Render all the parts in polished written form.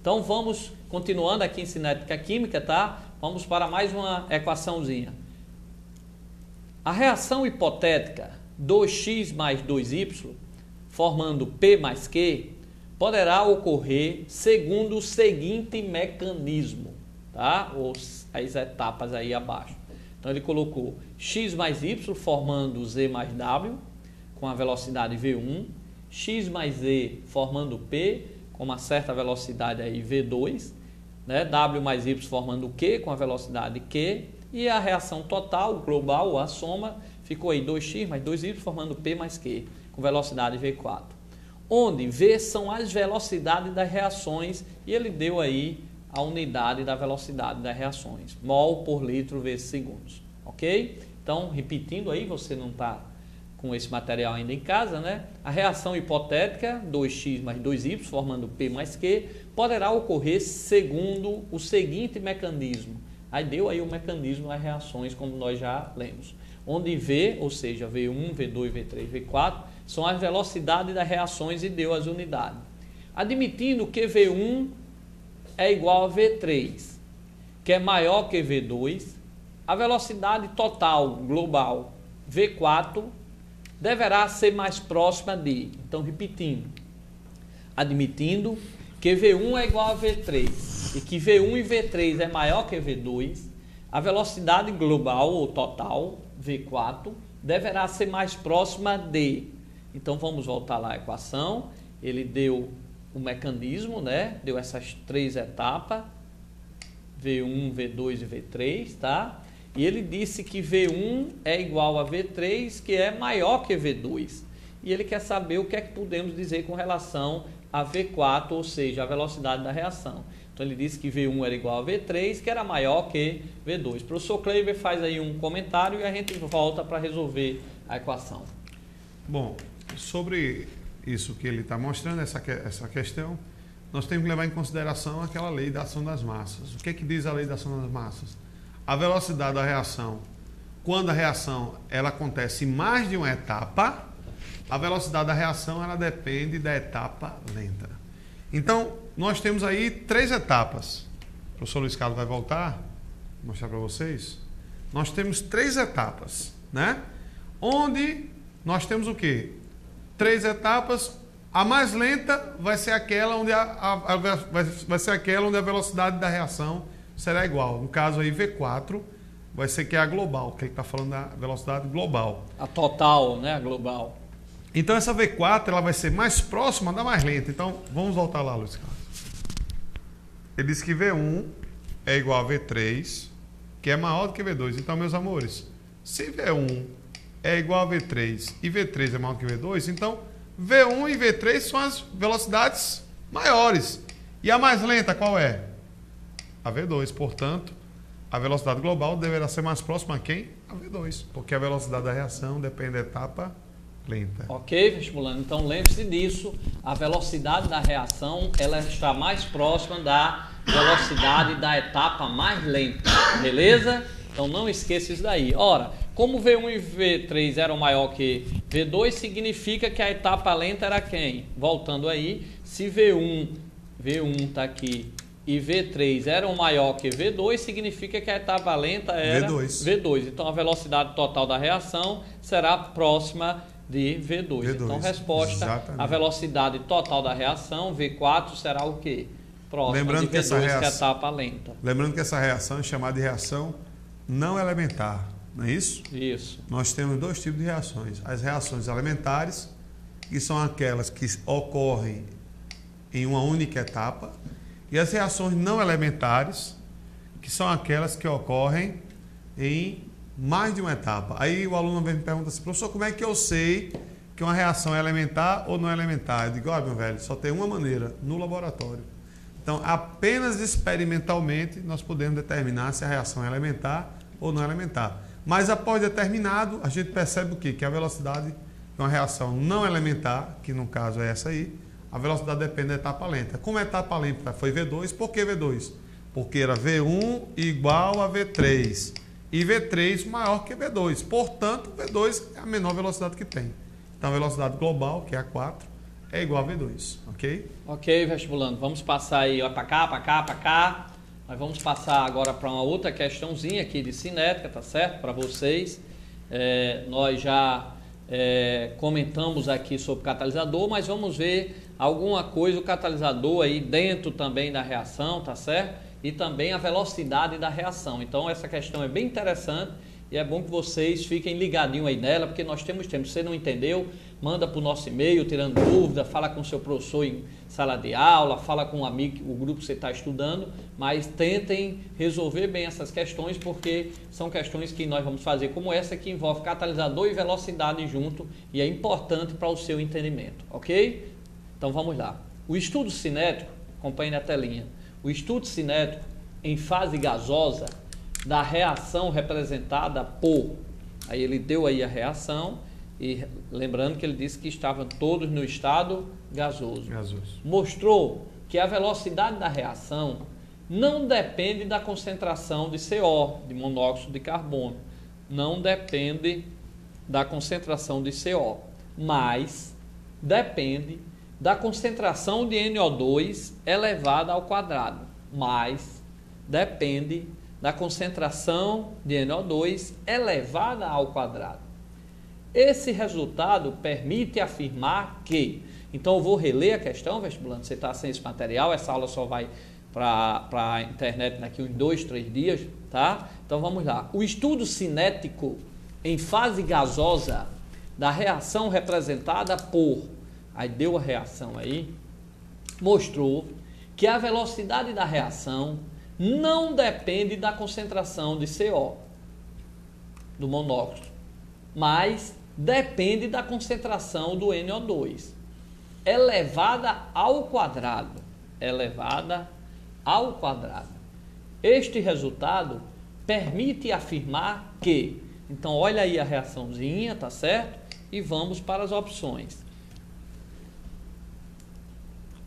Então vamos, continuando aqui em cinética química, tá? Vamos para mais uma equaçãozinha. A reação hipotética 2x mais 2y, formando P mais Q, poderá ocorrer segundo o seguinte mecanismo, tá? Ou as etapas aí abaixo. Então ele colocou x mais y formando Z mais W com a velocidade V1, x mais Z formando P com uma certa velocidade aí V2, né? W mais Y formando Q com a velocidade Q, e a reação total, global, a soma, ficou aí 2x mais 2y formando P mais Q com velocidade V4. Onde V são as velocidades das reações, e ele deu aí a unidade da velocidade das reações, mol por litro vezes segundos, ok? Então, repetindo aí, você não está com esse material ainda em casa, né? A reação hipotética 2x mais 2y formando P mais Q poderá ocorrer segundo o seguinte mecanismo. Aí deu aí o mecanismo das reações, como nós já lemos, onde V, ou seja, V1, V2, V3, V4, são as velocidades das reações e deu as unidades. Admitindo que V1 é igual a V3, que é maior que V2, a velocidade total global V4 deverá ser mais próxima de, então repetindo, admitindo que V1 é igual a V3 e que V1 e V3 é maior que V2, a velocidade global ou total V4 deverá ser mais próxima de. Então vamos voltar lá à equação. Ele deu o mecanismo, né? Deu essas três etapas, V1, V2 e V3, tá? E ele disse que V1 é igual a V3, que é maior que V2. E ele quer saber o que é que podemos dizer com relação a V4, ou seja, a velocidade da reação. Então ele disse que V1 era igual a V3, que era maior que V2. O professor Kleiber faz aí um comentário e a gente volta para resolver a equação. Bom, sobre isso que ele está mostrando, essa questão, nós temos que levar em consideração aquela lei da ação das massas. O que é que diz a lei da ação das massas? A velocidade da reação, quando a reação ela acontece em mais de uma etapa, a velocidade da reação ela depende da etapa lenta. Então, nós temos aí três etapas. O professor Luiz Carlos vai voltar, vou mostrar para vocês. Nós temos três etapas, né? Onde nós temos o quê? Três etapas. A mais lenta vai ser aquela onde vai ser aquela onde a velocidade da reação será igual. No caso aí, V4 vai ser que é a global, que ele está falando da velocidade global. A total, né? A global. Então essa V4 ela vai ser mais próxima da mais lenta. Então vamos voltar lá, Luiz Carlos. Ele disse que V1 é igual a V3, que é maior do que V2. Então, meus amores, se V1 é igual a V3 e V3 é maior que V2, então V1 e V3 são as velocidades maiores. E a mais lenta qual é? A V2. Portanto, a velocidade global deverá ser mais próxima a quem? A V2. Porque a velocidade da reação depende da etapa lenta. Ok, vestibulando? Então lembre-se disso, a velocidade da reação ela está mais próxima da velocidade da etapa mais lenta, beleza? Então não esqueça isso daí. Ora, como V1 e V3 eram maior que V2, significa que a etapa lenta era quem? Voltando aí, se V1 está aqui e V3 eram maior que V2, significa que a etapa lenta era V2. Então a velocidade total da reação será próxima de V2. Então, resposta, exatamente. A velocidade total da reação, V4, será o quê? Próxima de V2, que é a etapa lenta. Lembrando que essa reação é chamada de reação não elementar, não é isso? Isso. Nós temos dois tipos de reações. As reações elementares, que são aquelas que ocorrem em uma única etapa, e as reações não elementares, que são aquelas que ocorrem em mais de uma etapa. Aí o aluno vem me pergunta assim, professor, como é que eu sei que uma reação é elementar ou não é elementar? Eu digo, olha, meu velho, só tem uma maneira, no laboratório. Então, apenas experimentalmente nós podemos determinar se a reação é elementar ou não é elementar. Mas após determinado, a gente percebe o quê? Que a velocidade de uma reação não elementar, que no caso é essa aí, a velocidade depende da etapa lenta. Como a etapa lenta foi V2, por que V2? Porque era V1 igual a V3. E V3 maior que V2. Portanto, V2 é a menor velocidade que tem. Então, a velocidade global, que é a 4, é igual a V2, ok? Ok, vestibulando. Vamos passar aí para cá, para cá, para cá. Nós vamos passar agora para uma outra questãozinha aqui de cinética, tá certo? Para vocês. Nós já comentamos aqui sobre catalisador, mas vamos ver alguma coisa, o catalisador aí dentro também da reação, tá certo? E também a velocidade da reação. Então essa questão é bem interessante e é bom que vocês fiquem ligadinhos aí nela, porque nós temos tempo. Se você não entendeu, manda para o nosso e-mail, tirando dúvida, fala com o seu professor em sala de aula, fala com um amigo, o grupo que você está estudando, mas tentem resolver bem essas questões, porque são questões que nós vamos fazer como essa, que envolve catalisador e velocidade junto, e é importante para o seu entendimento, ok? Então vamos lá. O estudo cinético, acompanhe na telinha, o estudo cinético em fase gasosa da reação representada por, aí ele deu aí a reação, e lembrando que ele disse que estavam todos no estado gasoso. Mostrou que a velocidade da reação não depende da concentração de CO, de monóxido de carbono. Não depende da concentração de CO, mas depende da concentração de NO2 elevada ao quadrado. Mas depende da concentração de NO2 elevada ao quadrado. Esse resultado permite afirmar que... Então eu vou reler a questão, vestibulando, você está sem esse material, essa aula só vai para a internet daqui uns 2, 3 dias, tá? Então vamos lá. O estudo cinético em fase gasosa da reação representada por... Aí deu a reação aí, mostrou que a velocidade da reação não depende da concentração de CO, do monóxido, mas depende da concentração do NO2, elevada ao quadrado, Este resultado permite afirmar que, então olha aí a reaçãozinha, tá certo? E vamos para as opções.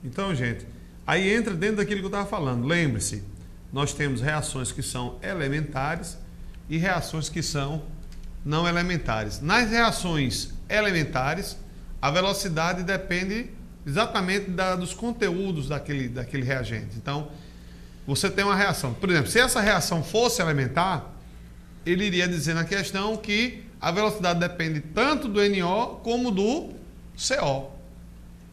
Então, gente, aí entra dentro daquilo que eu estava falando. Lembre-se, nós temos reações que são elementares e reações que são não elementares. Nas reações elementares, a velocidade depende exatamente dos conteúdos daquele reagente. Então, você tem uma reação. Por exemplo, se essa reação fosse elementar, ele iria dizer na questão que a velocidade depende tanto do NO como do CO.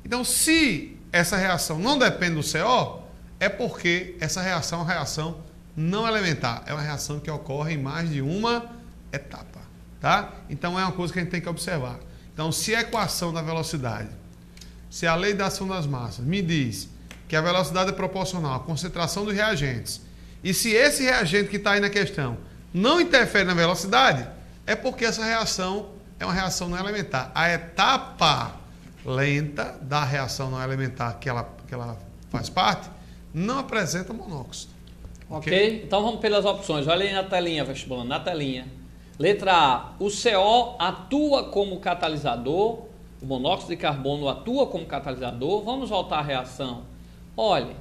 Então, se essa reação não depende do CO, é porque essa reação é uma reação não elementar. É uma reação que ocorre em mais de uma etapa, tá? Então é uma coisa que a gente tem que observar. Então, se a equação da velocidade, se a lei da ação das massas me diz que a velocidade é proporcional à concentração dos reagentes, e se esse reagente que está aí na questão não interfere na velocidade, é porque essa reação é uma reação não elementar. A etapa lenta da reação não elementar que ela faz parte, não apresenta monóxido. Ok? Então vamos pelas opções. Olha aí na telinha, vestibulando, na telinha. Letra A, o CO atua como catalisador, o monóxido de carbono atua como catalisador. Vamos voltar à reação. Olha,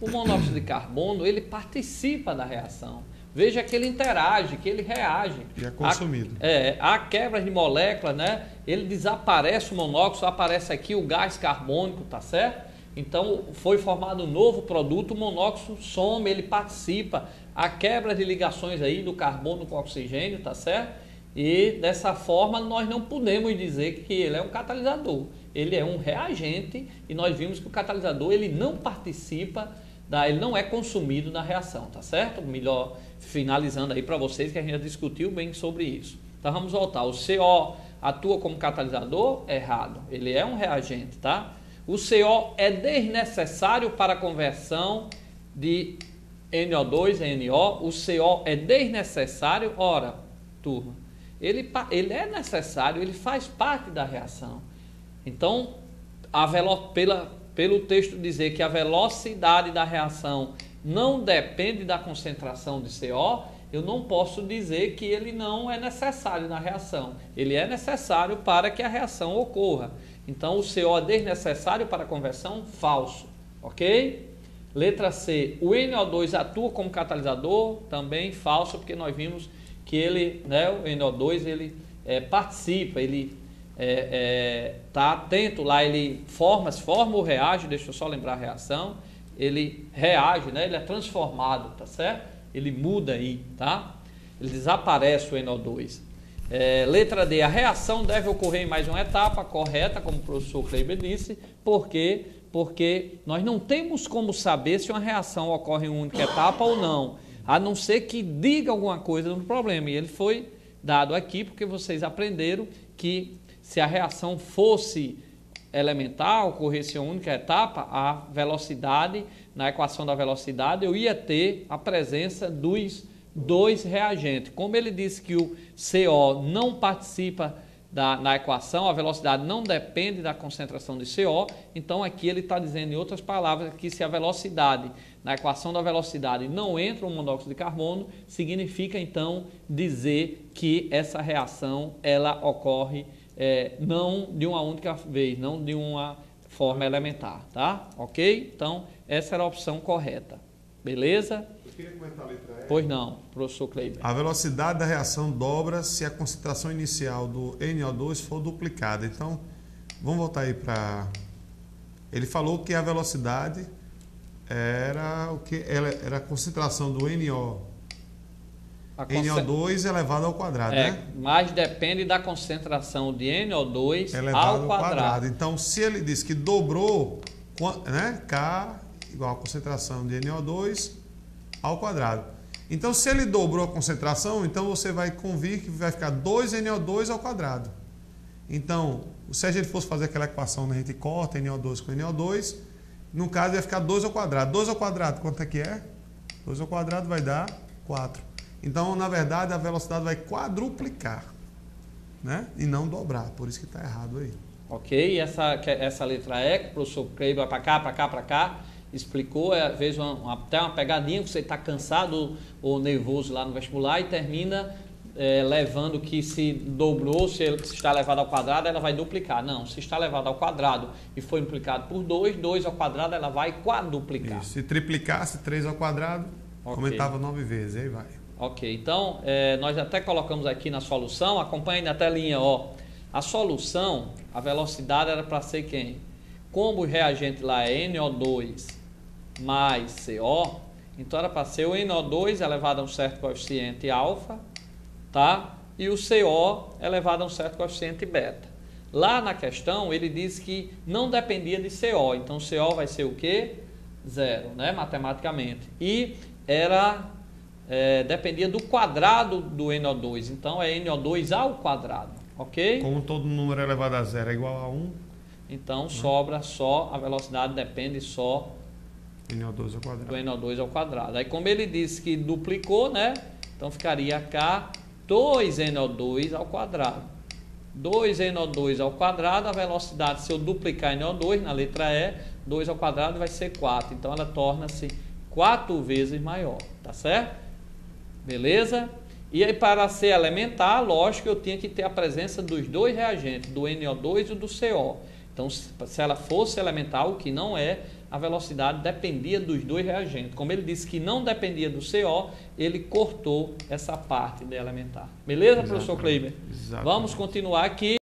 o monóxido de carbono, ele participa da reação. Veja que ele interage, que ele reage. E é consumido. Há quebras de moléculas, né? Ele desaparece o monóxido, aparece aqui o gás carbônico, tá certo? Então foi formado um novo produto, o monóxido some, ele participa. Há quebra de ligações aí do carbono com o oxigênio, tá certo? E dessa forma nós não podemos dizer que ele é um catalisador. Ele é um reagente e nós vimos que o catalisador ele não participa, ele não é consumido na reação, tá certo? Melhor finalizando aí para vocês que a gente já discutiu bem sobre isso. Então vamos voltar. O CO atua como catalisador? Errado. Ele é um reagente, tá? O CO é desnecessário para a conversão de NO2 em NO. O CO é desnecessário? Ora, turma, ele é necessário, ele faz parte da reação. Então, pelo texto dizer que a velocidade da reação não depende da concentração de CO, eu não posso dizer que ele não é necessário na reação. Ele é necessário para que a reação ocorra. Então, o CO é desnecessário para a conversão? Falso. Ok? Letra C. O NO2 atua como catalisador? Também falso, porque nós vimos que ele, né, o NO2, ele participa, ele tá atento lá, ele se forma ou reage, deixa eu só lembrar a reação, ele reage, né? Ele é transformado, tá certo? Ele muda aí, tá? Ele desaparece o NO2. Letra D, a reação deve ocorrer em mais uma etapa, correta, como o professor Kleiber disse, porque nós não temos como saber se uma reação ocorre em uma única etapa ou não, a não ser que diga alguma coisa no problema. E ele foi dado aqui porque vocês aprenderam que se a reação fosse elementar, ocorresse em uma única etapa, a velocidade, na equação da velocidade, eu ia ter a presença dos dois reagentes. Como ele disse que o CO não participa na equação, a velocidade não depende da concentração de CO, então aqui ele está dizendo, em outras palavras, que se a velocidade, na equação da velocidade, não entra o monóxido de carbono, significa então dizer que essa reação ela ocorre não de uma única vez, não de uma forma elementar, tá? Ok? Então, essa era a opção correta. Beleza? Eu queria comentar a letra E. Pois não, professor Kleiber. A velocidade da reação dobra se a concentração inicial do NO2 for duplicada. Então, vamos voltar aí para... Ele falou que a velocidade era era a concentração do NO2 elevado ao quadrado, né? Mas depende da concentração de NO2 elevado ao quadrado. Então, se ele diz que dobrou, né? K igual a concentração de NO2 ao quadrado. Então, se ele dobrou a concentração, então você vai convir que vai ficar 2NO2 ao quadrado. Então, se a gente fosse fazer aquela equação, né, a gente corta NO2 com NO2, no caso ia ficar 2 ao quadrado. 2 ao quadrado, quanto é que é? 2 ao quadrado vai dar 4. Então, na verdade, a velocidade vai quadruplicar, né? E não dobrar. Por isso que está errado aí. Ok, essa letra E, que o professor Kleiber vai para cá, explicou, veja até uma pegadinha, você está cansado ou nervoso lá no vestibular e termina levando que se dobrou, se está elevado ao quadrado, ela vai duplicar. Não, se está elevado ao quadrado e foi multiplicado por 2 ao quadrado, ela vai quadruplicar. Isso. Se triplicasse 3 ao quadrado, aumentava 9 vezes, aí vai. Ok, então nós até colocamos aqui na solução, acompanhe na telinha, ó. A solução, a velocidade era para ser quem? Como o reagente lá é NO2 mais CO, então era para ser o NO2 elevado a um certo coeficiente alfa, tá? E o CO elevado a um certo coeficiente beta. Lá na questão ele diz que não dependia de CO, então CO vai ser o quê? 0, né? Matematicamente. E dependia do quadrado do NO2, então é NO2 ao quadrado, ok? Como todo número elevado a 0 é igual a 1. Então sobra só, a velocidade depende só NO2 ao quadrado. do NO2 ao quadrado. Aí como ele disse que duplicou, né? Então ficaria cá 2NO2 ao quadrado. 2NO2 ao quadrado, a velocidade, se eu duplicar NO2 na letra E, 2 ao quadrado vai ser 4. Então ela torna-se 4 vezes maior, tá certo? Beleza? E aí para ser elementar, lógico, eu tinha que ter a presença dos dois reagentes, do NO2 e do CO. Então, se ela fosse elementar, o que não é, a velocidade dependia dos dois reagentes. Como ele disse que não dependia do CO, ele cortou essa parte de elementar. Beleza, professor Kleiber? Vamos continuar aqui.